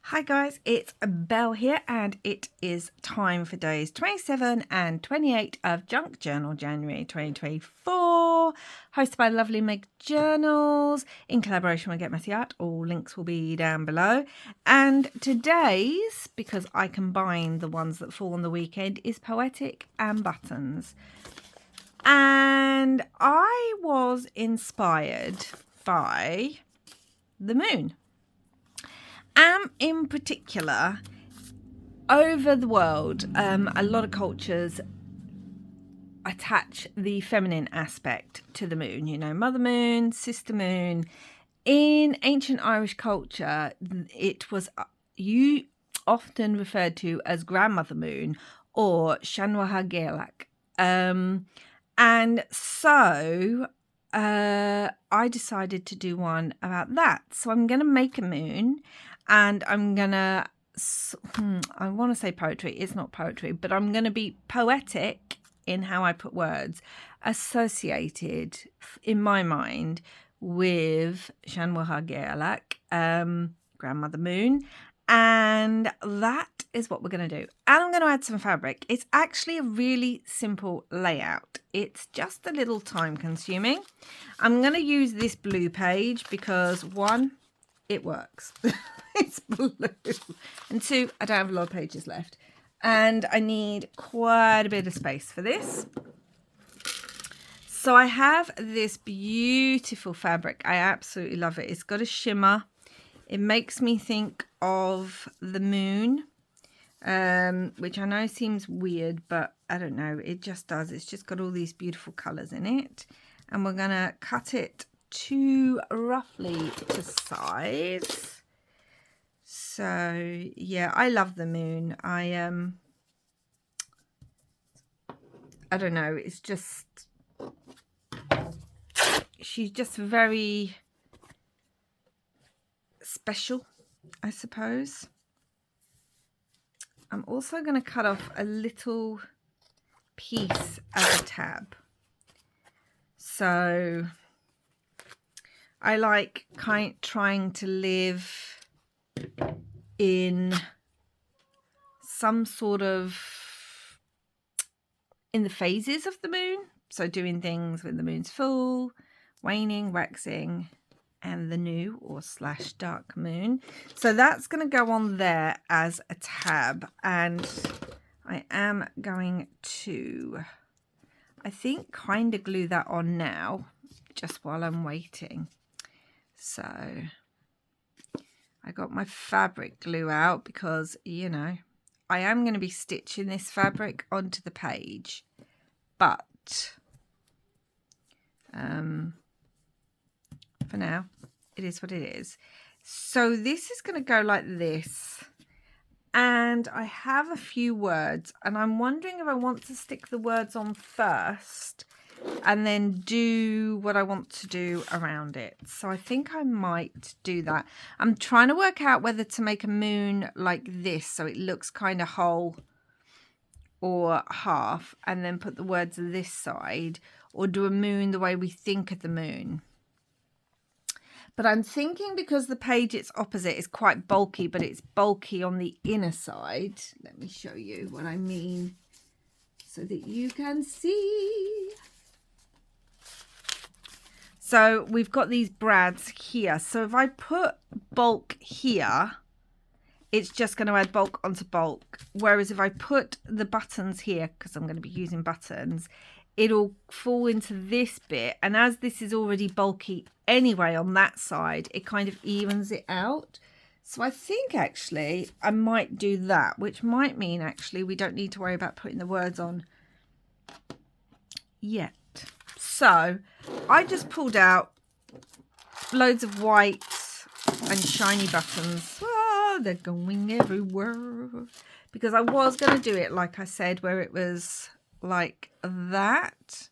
Hi guys, it's Belle here and it is time for days 27 and 28 of Junk Journal January 2024, hosted by lovely Meg Journals in collaboration with Get Messy Art. All links will be down below. And today's, because I combine the ones that fall on the weekend, is Poetic and Buttons. And I was inspired by the moon. In particular, over the world, a lot of cultures attach the feminine aspect to the moon. You know, Mother Moon, Sister Moon. In ancient Irish culture, it was often referred to as Grandmother Moon or Shanwaha Gaelach. And so I decided to do one about that. So I'm going to make a moon. And I'm going to, I want to say poetry. It's not poetry, but I'm going to be poetic in how I put words associated in my mind with Shanwaha Gaelach, Grandmother Moon. And that is what we're going to do. And I'm going to add some fabric. It's actually a really simple layout. It's just a little time consuming. I'm going to use this blue page because one, it works. It's blue. And two, I don't have a lot of pages left. And I need quite a bit of space for this. So I have this beautiful fabric. I absolutely love it. It's got a shimmer. It makes me think of the moon, which I know seems weird, but I don't know. It just does. It's just got all these beautiful colours in it. And we're going to cut it to roughly to size. So yeah, I love the moon. I don't know, it's just, she's just very special, I suppose. I'm also going to cut off a little piece as a tab. So I like trying to live in some sort of, in the phases of the moon. So doing things when the moon's full, waning, waxing, and the new or / dark moon. So that's going to go on there as a tab. And I am going to, I think, kind of glue that on now, just while I'm waiting. So I got my fabric glue out because, you know, I am going to be stitching this fabric onto the page. But for now, it is what it is. So this is going to go like this. And I have a few words. And I'm wondering if I want to stick the words on first and then do what I want to do around it. So I think I might do that. I'm trying to work out whether to make a moon like this so it looks kind of whole or half, and then put the words this side, or do a moon the way we think of the moon. But I'm thinking because the page it's opposite is quite bulky, but it's bulky on the inner side. Let me show you what I mean so that you can see. So we've got these brads here. So if I put bulk here, it's just going to add bulk onto bulk. Whereas if I put the buttons here, because I'm going to be using buttons, it'll fall into this bit. And as this is already bulky anyway on that side, it kind of evens it out. So I think actually I might do that, which might mean actually we don't need to worry about putting the words on yet. So I just pulled out loads of white and shiny buttons. Oh, they're going everywhere. Because I was going to do it, like I said, where it was like that.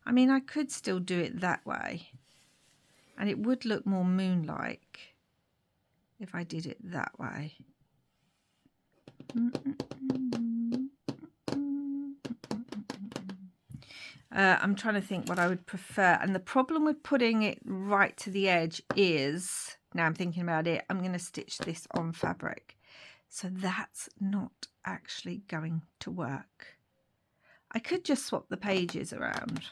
I mean, I could still do it that way. And it would look more moon-like if I did it that way. I'm trying to think what I would prefer. And the problem with putting it right to the edge is, now I'm thinking about it, I'm going to stitch this on fabric. So that's not actually going to work. I could just swap the pages around.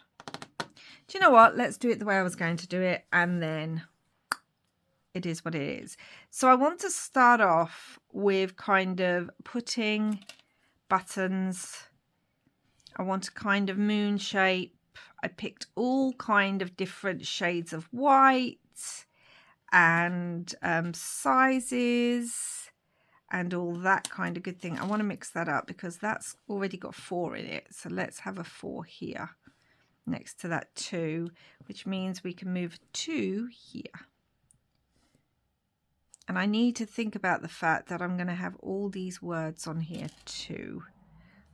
Do you know what? Let's do it the way I was going to do it, and then it is what it is. So I want to start off with kind of putting buttons. I want a kind of moon shape. I picked all kind of different shades of white and sizes and all that kind of good thing. I want to mix that up because that's already got 4 in it. So let's have a 4 here next to that 2, which means we can move 2 here. And I need to think about the fact that I'm going to have all these words on here too.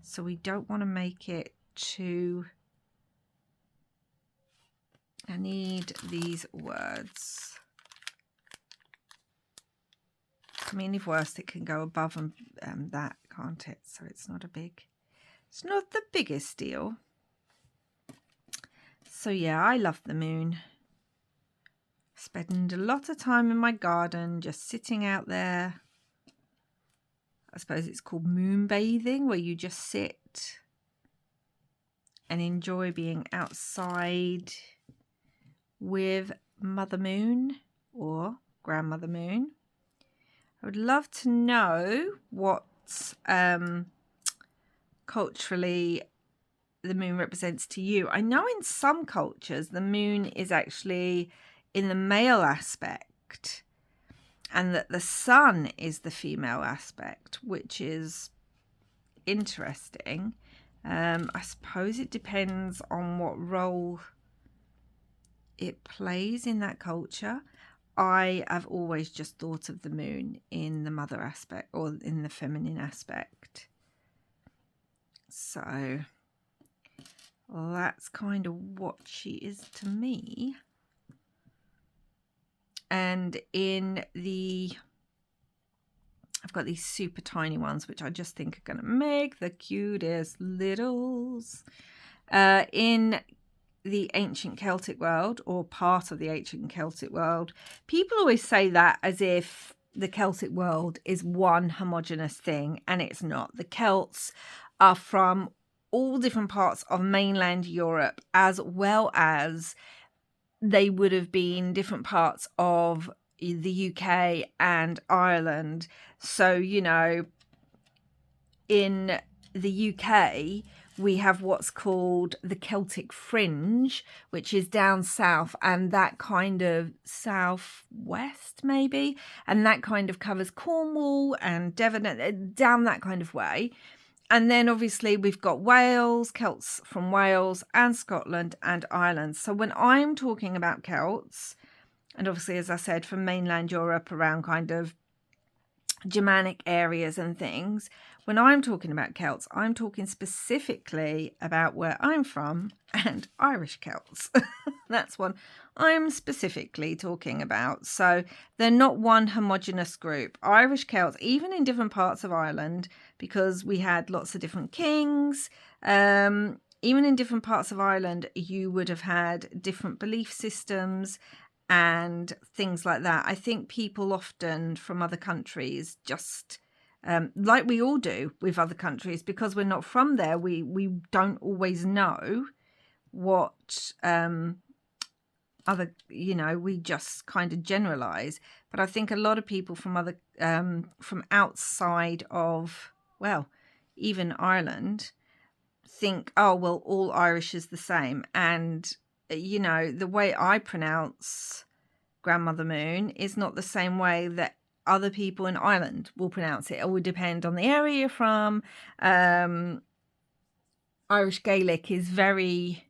So we don't want to make it too... I need these words. I mean, if worst, it can go above and that, can't it? So it's not the biggest deal. So yeah, I love the moon. Spend a lot of time in my garden, just sitting out there. I suppose it's called moon bathing, where you just sit and enjoy being outside with Mother Moon or Grandmother Moon. I would love to know what culturally the moon represents to you. I know in some cultures the moon is actually in the male aspect and that the sun is the female aspect, which is interesting. I suppose it depends on what role it plays in that culture. I have always just thought of the moon in the mother aspect or in the feminine aspect. So that's kind of what she is to me. And in the, I've got these super tiny ones, which I just think are going to make the cutest littles. In the ancient Celtic world, or part of the ancient Celtic world, people always say that as if the Celtic world is one homogenous thing, and it's not. The Celts are from all different parts of mainland Europe, as well as they would have been different parts of the UK and Ireland. So, you know, in the UK, we have what's called the Celtic Fringe, which is down south, and that kind of southwest maybe, and that kind of covers Cornwall and Devon, down that kind of way. And then obviously we've got Wales, Celts from Wales and Scotland and Ireland. So when I'm talking about Celts, and obviously, as I said, from mainland Europe around kind of Germanic areas and things, when I'm talking about Celts, I'm talking specifically about where I'm from and Irish Celts. That's what I'm specifically talking about. So they're not one homogenous group. Irish Celts, even in different parts of Ireland, because we had lots of different kings, even in different parts of Ireland, you would have had different belief systems and things like that. I think people often from other countries just, like we all do with other countries, because we're not from there, we don't always know what other, you know, we just kind of generalize. But I think a lot of people from other, from outside of, well, even Ireland, think, oh, well, all Irish is the same. And you know, the way I pronounce Grandmother Moon is not the same way that other people in Ireland will pronounce it. It will depend on the area you're from. Irish Gaelic is very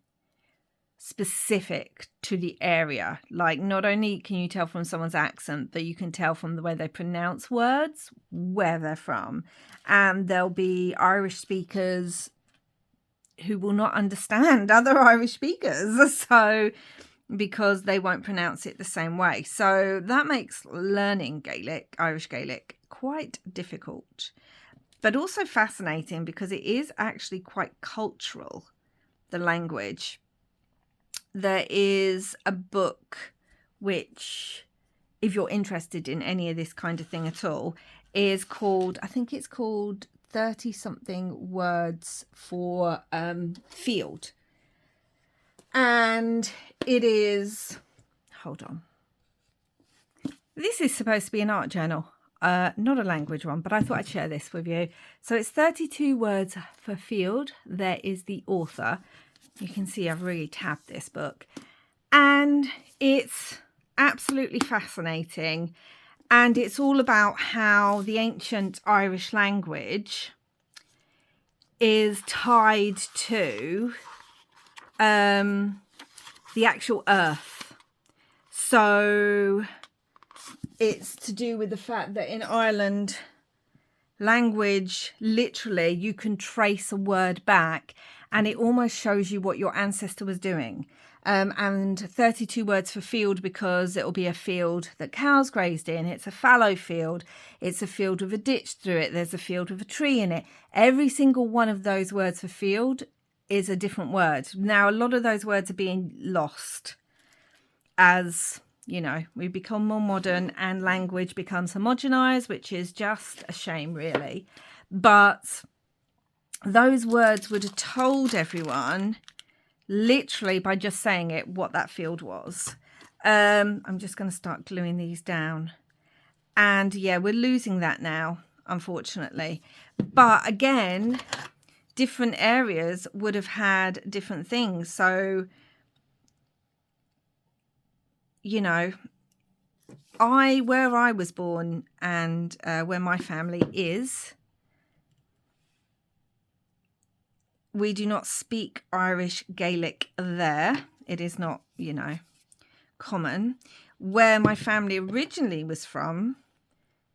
specific to the area. Like, not only can you tell from someone's accent, but you can tell from the way they pronounce words where they're from. And there'll be Irish speakers who will not understand other Irish speakers, so because they won't pronounce it the same way. So that makes learning Gaelic, Irish Gaelic, quite difficult, but also fascinating because it is actually quite cultural, the language. There is a book which if you're interested in any of this kind of thing at all, is called, I think it's called 30 something words for field. And it is, hold on. This is supposed to be an art journal, not a language one, but I thought I'd share this with you. So it's 32 words for field. There is the author. You can see I've really tabbed this book. And it's absolutely fascinating. And it's all about how the ancient Irish language is tied to the actual earth. So it's to do with the fact that in Ireland, language, literally, you can trace a word back and it almost shows you what your ancestor was doing. And 32 words for field, because it'll be a field that cows grazed in. It's a fallow field. It's a field with a ditch through it. There's a field with a tree in it. Every single one of those words for field is a different word. Now, a lot of those words are being lost as, you know, we become more modern and language becomes homogenized, which is just a shame, really. But those words would have told everyone, literally by just saying it, what that field was. I'm just going to start gluing these down. And yeah, we're losing that now, unfortunately. But again, different areas would have had different things. So, you know, where I was born and where my family is, we do not speak Irish Gaelic there. It is not, you know, common. Where my family originally was from,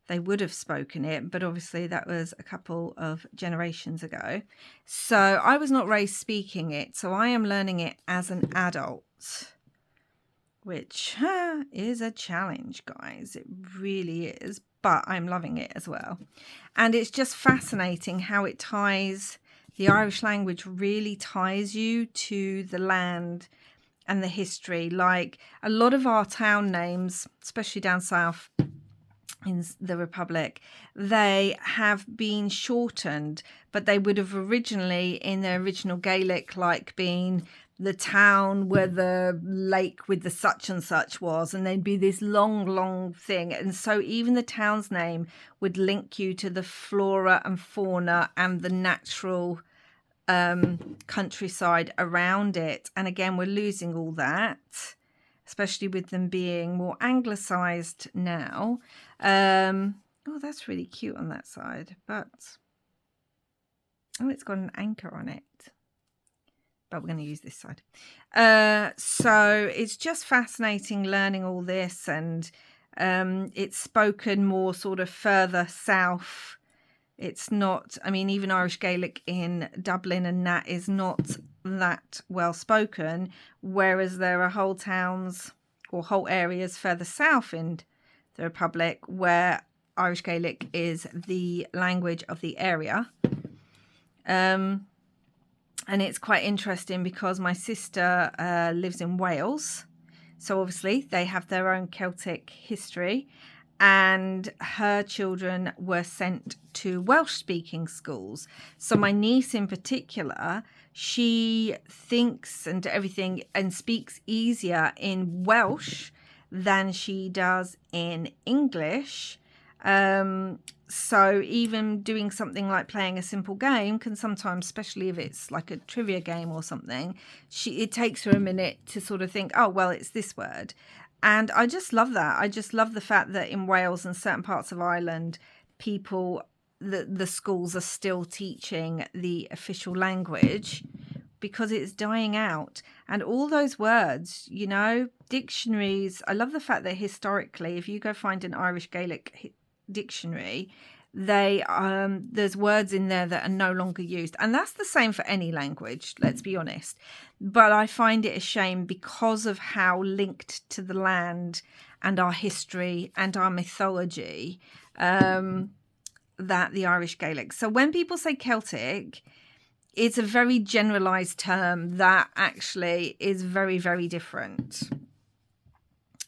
they would have spoken it, but obviously that was a couple of generations ago. So I was not raised speaking it, so I am learning it as an adult, which is a challenge, guys. It really is, but I'm loving it as well. And it's just fascinating how it ties, the Irish language really ties you to the land and the history. Like a lot of our town names, especially down south in the Republic, they have been shortened, but they would have originally, in their original Gaelic, like been the town where the lake with the such and such was, and there'd be this long thing. And so even the town's name would link you to the flora and fauna and the natural countryside around it. And again, we're losing all that, especially with them being more anglicized now. Oh, that's really cute on that side, but oh, it's got an anchor on it. But we're going to use this side. So it's just fascinating learning all this, and it's spoken more sort of further south. It's not, I mean, even Irish Gaelic in Dublin and that is not that well spoken, whereas there are whole towns or whole areas further south in the Republic where Irish Gaelic is the language of the area. And it's quite interesting because my sister lives in Wales. So obviously they have their own Celtic history, and her children were sent to Welsh-speaking schools. So my niece in particular, she thinks and everything and speaks easier in Welsh than she does in English. So even doing something like playing a simple game can sometimes, especially if it's like a trivia game or something, it takes her a minute to sort of think, oh, well, it's this word. And I just love that. I just love the fact that in Wales and certain parts of Ireland, the schools are still teaching the official language because it's dying out. And all those words, you know, dictionaries. I love the fact that historically, if you go find an Irish Gaelic dictionary, there's words in there that are no longer used, and that's the same for any language, let's be honest. But I find it a shame because of how linked to the land and our history and our mythology that the Irish Gaelic. So when people say Celtic, it's a very generalized term that actually is very, very different.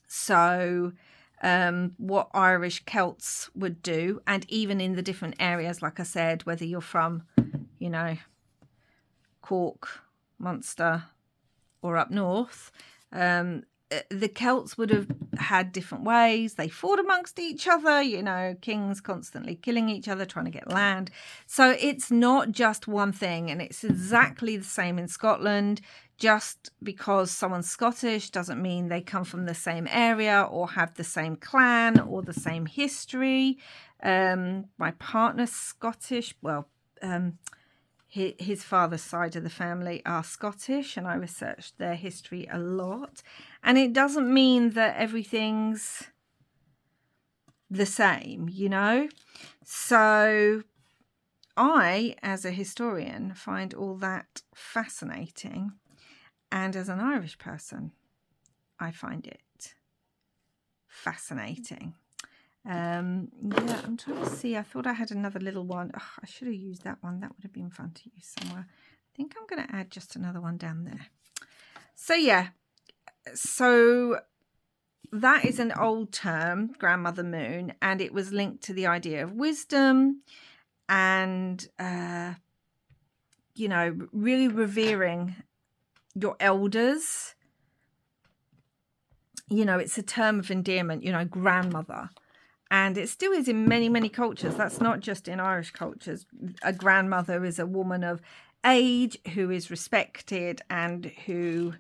So what Irish Celts would do, and even in the different areas, like I said, whether you're from, you know, Cork, Munster, or up north, the Celts would have had different ways. They fought amongst each other, you know, kings constantly killing each other, trying to get land. So it's not just one thing, and it's exactly the same in Scotland. Just because someone's Scottish doesn't mean they come from the same area or have the same clan or the same history. My partner's Scottish. Well, his father's side of the family are Scottish, and I researched their history a lot. And it doesn't mean that everything's the same, you know? So I, as a historian, find all that fascinating. And as an Irish person, I find it fascinating. Yeah, I'm trying to see. I thought I had another little one. Oh, I should have used that one. That would have been fun to use somewhere. I think I'm going to add just another one down there. So yeah, so that is an old term, grandmother moon, and it was linked to the idea of wisdom and, you know, really revering your elders. You know, it's a term of endearment, you know, grandmother. And it still is in many, many cultures. That's not just in Irish cultures. A grandmother is a woman of age who is respected and who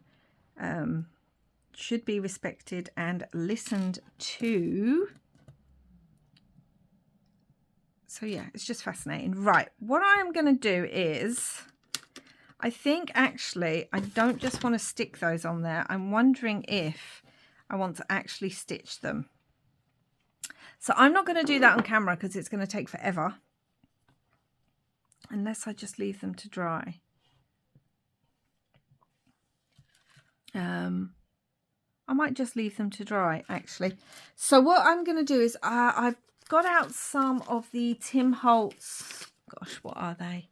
should be respected and listened to. So yeah, it's just fascinating. Right, what I'm going to do is, I think actually I don't just want to stick those on there. I'm wondering if I want to actually stitch them. So I'm not going to do that on camera because it's going to take forever. Unless I just leave them to dry. I might just leave them to dry, actually. So what I'm going to do is I've got out some of the Tim Holtz. Gosh, what are they?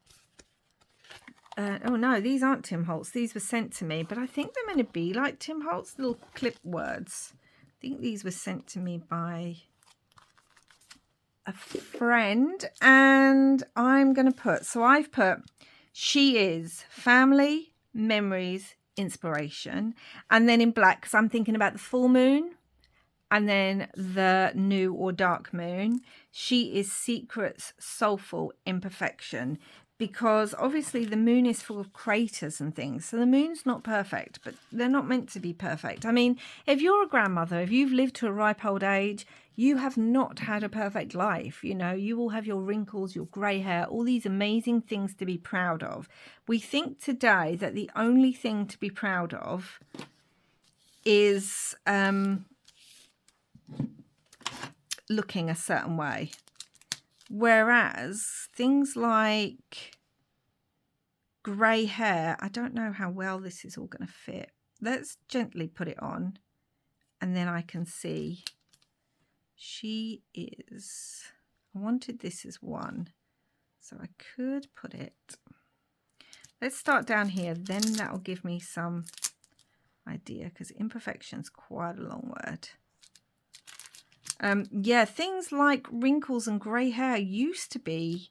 Oh, no, these aren't Tim Holtz. These were sent to me, but I think they're meant to be like Tim Holtz, little clip words. I think these were sent to me by a friend, and I'm going to put, so I've put, she is family, memories, inspiration, and then in black, because I'm thinking about the full moon, and then the new or dark moon. She is secrets, soulful, imperfection, because obviously the moon is full of craters and things. So the moon's not perfect, but they're not meant to be perfect. I mean, if you're a grandmother, if you've lived to a ripe old age, you have not had a perfect life. You know, you will have your wrinkles, your grey hair, all these amazing things to be proud of. We think today that the only thing to be proud of is looking a certain way. Whereas things like grey hair, I don't know how well this is all going to fit. Let's gently put it on, and then I can see she is, I wanted this as one, so I could put it. Let's start down here, then that'll give me some idea, because imperfection's quite a long word. Yeah, things like wrinkles and grey hair used to be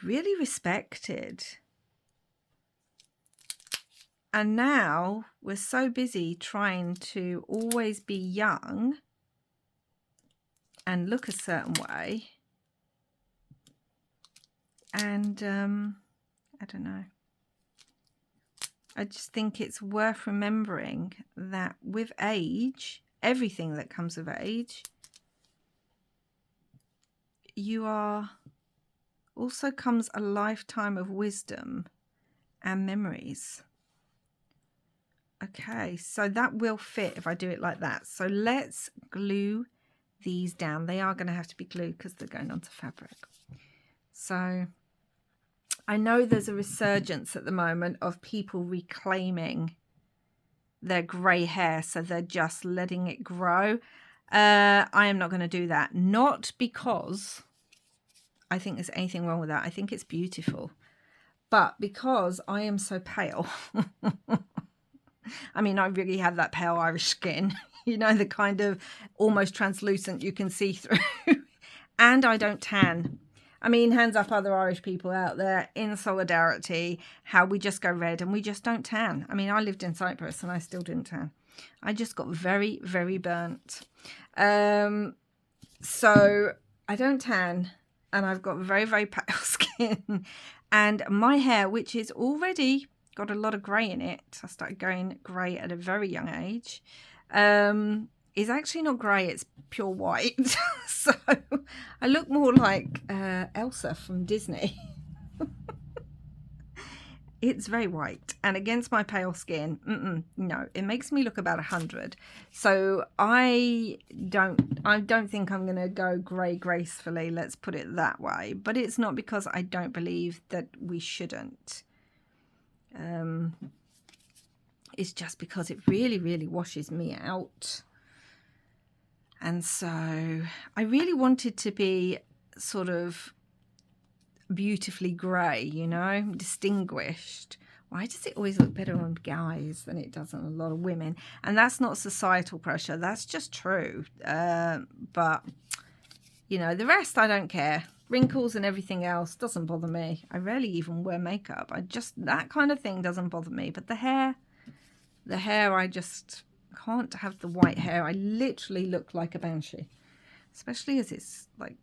really respected. And now we're so busy trying to always be young and look a certain way. And I don't know. I just think it's worth remembering that with age, everything that comes of age, also comes a lifetime of wisdom and memories. Okay, so that will fit if I do it like that. So let's glue these down. They are going to have to be glued because they're going onto fabric. So I know there's a resurgence at the moment of people reclaiming their grey hair, so they're just letting it grow. I am not going to do that. Not because I think there's anything wrong with that. I think it's beautiful. But because I am so pale, I mean, I really have that pale Irish skin. You know, the kind of almost translucent you can see through. And I don't tan. I mean, hands up other Irish people out there in solidarity, how we just go red and we just don't tan. I mean, I lived in Cyprus and I still didn't tan. I just got very, very burnt. So I don't tan and I've got very, very pale skin. And my hair, which is already got a lot of grey in it, I started going grey at a very young age, is actually not grey, it's pure white. So I look more like Elsa from Disney. It's very white, and against my pale skin, no, it makes me look about 100. So I don't think I'm going to go grey gracefully, let's put it that way. But it's not because I don't believe that we shouldn't. It's just because it really, really washes me out. And so I really wanted to be sort of beautifully grey, you know, distinguished. Why does it always look better on guys than it does on a lot of women? And that's not societal pressure, that's just true. But, you know, the rest I don't care. Wrinkles and everything else doesn't bother me. I rarely even wear makeup. That kind of thing doesn't bother me. But the hair, I just can't have the white hair. I literally look like a banshee, especially as it's like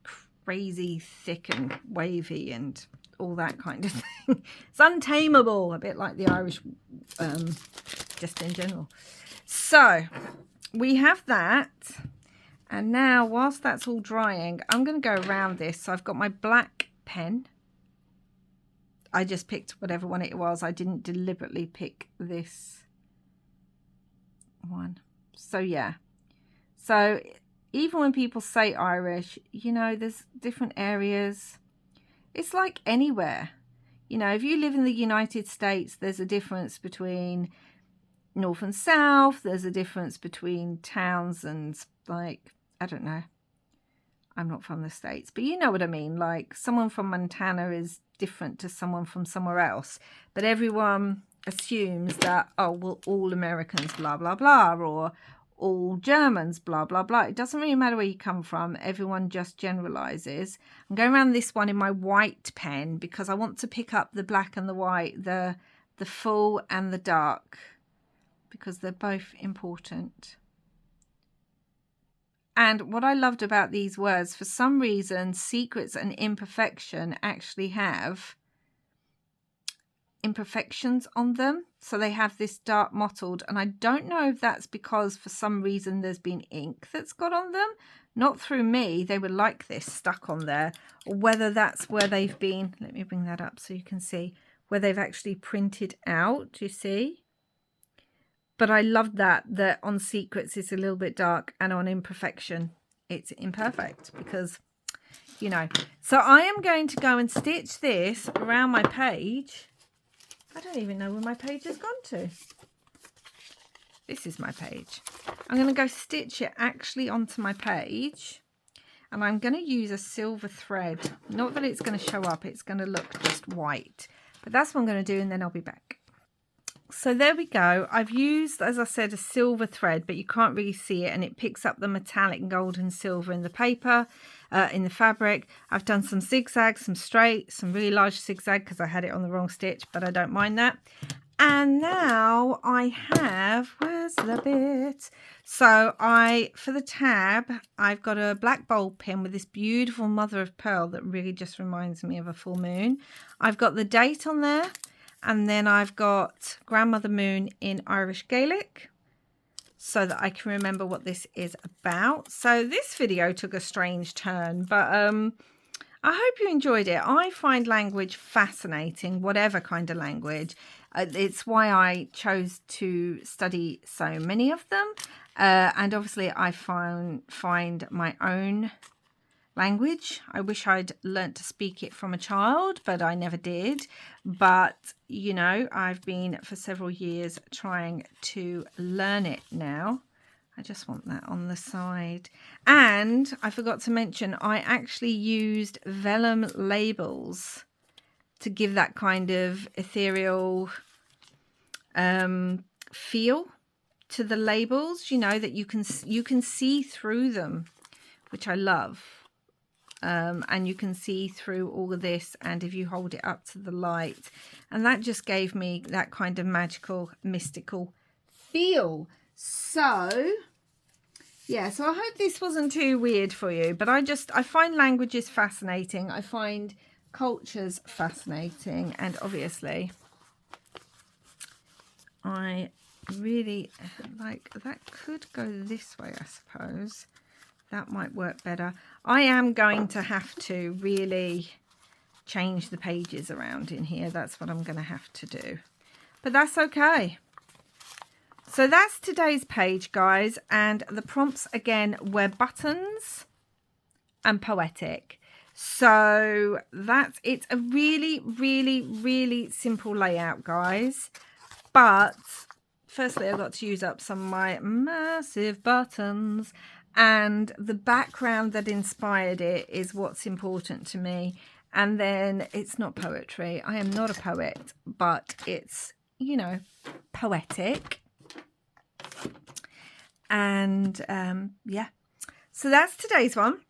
crazy thick and wavy and all that kind of thing. It's untamable, a bit like the Irish, just in general. So we have that, and now whilst that's all drying, I'm going to go around this. So I've got my black pen. I just picked whatever one it was. I didn't deliberately pick this one. So yeah, so even when people say Irish, you know, there's different areas. It's like anywhere, you know, if you live in the United States, there's a difference between north and south. There's a difference between towns and, like, I don't know, I'm not from the States, but you know what I mean. Like, someone from Montana is different to someone from somewhere else, but everyone assumes that, oh, well, all Americans, blah, blah, blah, or all Germans, blah, blah, blah. It doesn't really matter where you come from. Everyone just generalizes. I'm going around this one in my white pen because I want to pick up the black and the white, the full and the dark, because they're both important. And what I loved about these words, for some reason, secrets and imperfection actually have imperfections on them, so they have this dark mottled, and I don't know if that's because for some reason there's been ink that's got on them, not through me, they were like this stuck on there, or whether that's where they've been, let me bring that up so you can see where they've actually printed out, you see. But I love that on secrets it's a little bit dark, and on imperfection it's imperfect, because, you know. So I am going to go and stitch this around my page. I don't even know where my page has gone to. This is my page. I'm going to go stitch it actually onto my page. And I'm going to use a silver thread. Not that it's going to show up. It's going to look just white. But that's what I'm going to do, and then I'll be back. So there we go. I've used, as I said, a silver thread, but you can't really see it, and it picks up the metallic gold and silver in the paper, in the fabric. I've done some zigzags, some straight, some really large zigzag because I had it on the wrong stitch, but I don't mind that. And now I have, where's the bit? So for the tab, I've got a black bold pin with this beautiful mother of pearl that really just reminds me of a full moon. I've got the date on there. And then I've got Grandmother Moon in Irish Gaelic, so that I can remember what this is about. So this video took a strange turn, but I hope you enjoyed it. I find language fascinating, whatever kind of language. It's why I chose to study so many of them. And obviously I find my own language. I wish I'd learnt to speak it from a child, but I never did. But, you know, I've been for several years trying to learn it now. I just want that on the side. And I forgot to mention, I actually used vellum labels to give that kind of ethereal feel to the labels, you know, that you can see through them, which I love. And you can see through all of this, and if you hold it up to the light, and that just gave me that kind of magical, mystical feel. So yeah, so I hope this wasn't too weird for you, but I find languages fascinating. I find cultures fascinating, and obviously I really like that. Could go this way, I suppose. That might work better. I am going to have to really change the pages around in here. That's what I'm going to have to do. But that's okay. So that's today's page, guys. And the prompts, again, were buttons and poetic. So it's a really, really, really simple layout, guys. But firstly, I've got to use up some of my massive buttons. And the background that inspired it is what's important to me. And then it's not poetry. I am not a poet, but it's, you know, poetic. And yeah, so that's today's one.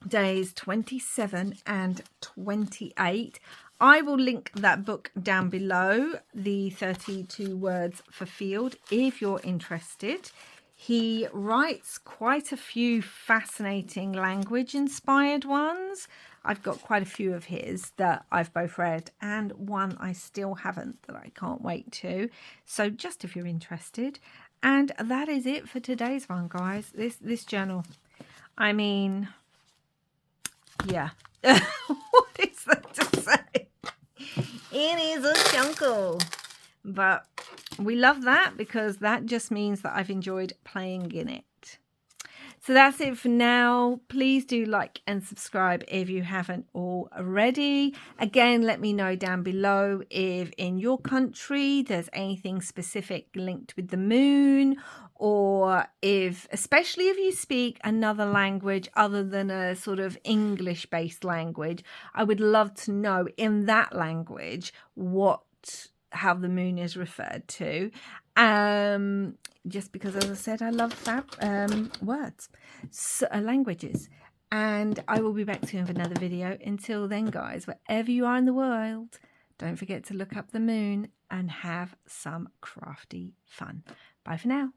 Days 27 and 28. I will link that book down below, the 32 words for field, if you're interested. He writes quite a few fascinating language-inspired ones. I've got quite a few of his that I've both read, and one I still haven't that I can't wait to. So just if you're interested. And that is it for today's one, guys. This journal. I mean, yeah. What is that to say? It is a chunkle. But we love that because that just means that I've enjoyed playing in it. So that's it for now. Please do like and subscribe if you haven't already. Again, let me know down below if in your country there's anything specific linked with the moon, or if, especially if you speak another language other than a sort of English-based language, I would love to know in that language how the moon is referred to. Just because, as I said, I love words, languages. And I will be back soon with another video. Until then, guys, wherever you are in the world, don't forget to look up the moon and have some crafty fun. Bye for now.